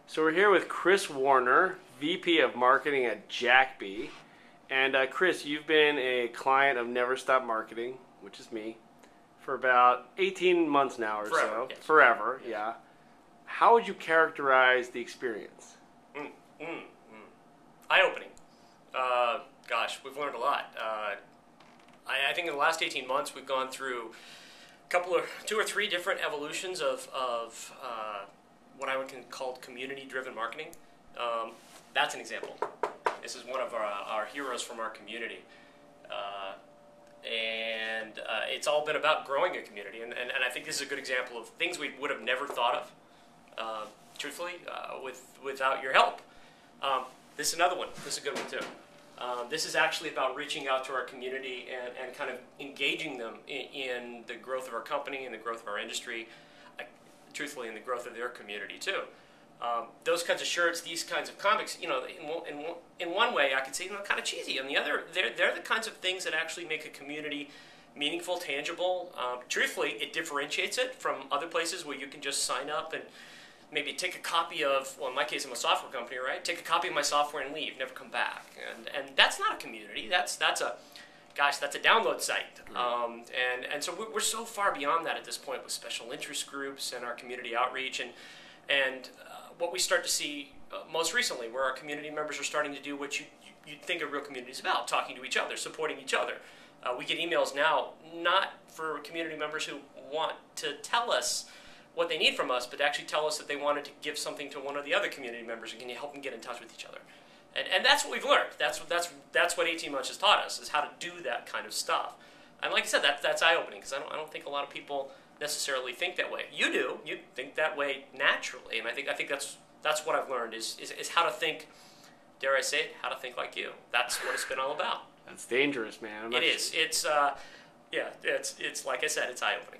So we're here with Chris Warner, VP of Marketing at JackBe. And Chris, you've been a client of Never Stop Marketing, which is me, for about 18 months now or so. Yes. Forever, yes. yeah. How would you characterize the experience? Eye-opening. Gosh, we've learned a lot. I think in the last 18 months we've gone through two or three different evolutions of what I would call community-driven marketing. That's an example. This is one of our heroes from our community. And it's all been about growing a community. And I think this is a good example of things we would have never thought of, truthfully, without your help. This is another one. This is a good one, too. This is actually about reaching out to our community and kind of engaging them in the growth of our company and the growth of our industry, truthfully, in the growth of their community, too. Those kinds of shirts, these kinds of comics, in one way I could say, kind of cheesy. On the other, they're the kinds of things that actually make a community meaningful, tangible. Truthfully, it differentiates it from other places where you can just sign up and maybe take a copy of, well, in my case, I'm a software company, right? Take a copy of my software and leave, never come back. And that's not a community. That's a download site. And so we're so far beyond that at this point with special interest groups and our community outreach and what we start to see most recently, where our community members are starting to do what you'd think a real community is about, talking to each other, supporting each other. We get emails now, not for community members who want to tell us what they need from us, but actually tell us that they wanted to give something to one of the other community members, and can you help them get in touch with each other? And that's what we've learned. That's what 18 months has taught us, is how to do that kind of stuff. And like I said, that's eye-opening, because I don't think a lot of people necessarily think that way. You do. You think that way naturally, and I think that's what I've learned is how to think. Dare I say it? How to think like you. That's what it's been all about. That's dangerous, man. It is. It's like I said, it's eye-opening.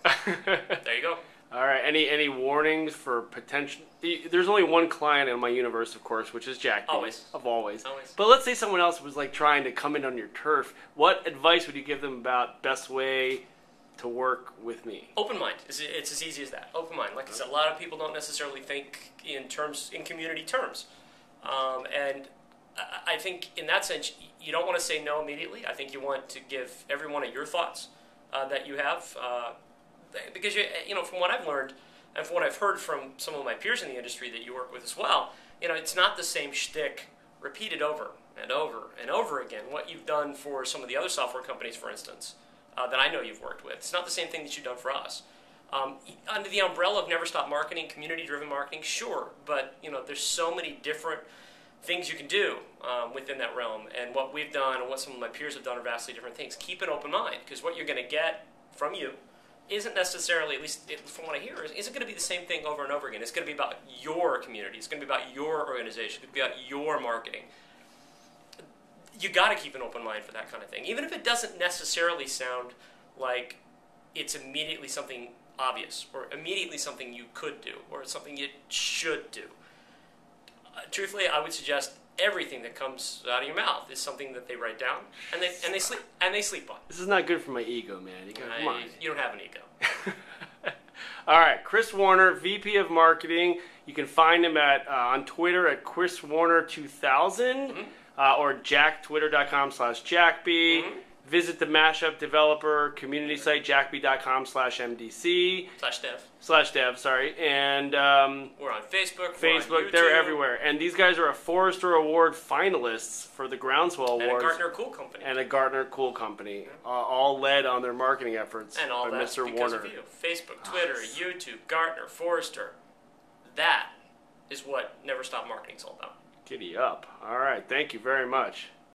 There you go. All right. Any warnings for potential? There's only one client in my universe, of course, which is JackBe. Always. Always. But let's say someone else was like trying to come in on your turf. What advice would you give them about best way to work with me? Open mind. It's as easy as that. Open mind. Like I said, a lot of people don't necessarily think in community terms, and I think in that sense you don't want to say no immediately. I think you want to give every one of your thoughts that you have. Because from what I've learned and from what I've heard from some of my peers in the industry that you work with as well, it's not the same shtick repeated over and over and over again. What you've done for some of the other software companies, for instance, that I know you've worked with, it's not the same thing that you've done for us. Under the umbrella of Never Stop Marketing, community-driven marketing, sure, but there's so many different things you can do within that realm, and what we've done and what some of my peers have done are vastly different things. Keep an open mind, because what you're going to get from you isn't necessarily, at least from what I hear, isn't going to be the same thing over and over again. It's going to be about your community. It's going to be about your organization. It's going to be about your marketing. You got to keep an open mind for that kind of thing, even if it doesn't necessarily sound like it's immediately something obvious or immediately something you could do or something you should do. Truthfully, I would suggest everything that comes out of your mouth is something that they write down and they sleep on. This is not good for my ego, man. Come on. You don't have an ego. All right, Chris Warner, VP of Marketing. You can find him on Twitter at ChrisWarner2000 or jacktwitter.com/JackBe. Visit the Mashup Developer community site, jackbe.com/MDC. /dev, sorry. And we're on Facebook. We're on YouTube. They're everywhere. And these guys are a Forrester Award finalists for the Groundswell Awards. And a Gartner Cool Company. All led on their marketing efforts and all by that's Mr. because Warner. Of you. Facebook, Twitter, YouTube, Gartner, Forrester. That is what Never Stop Marketing is all about. Giddy up. All right. Thank you very much.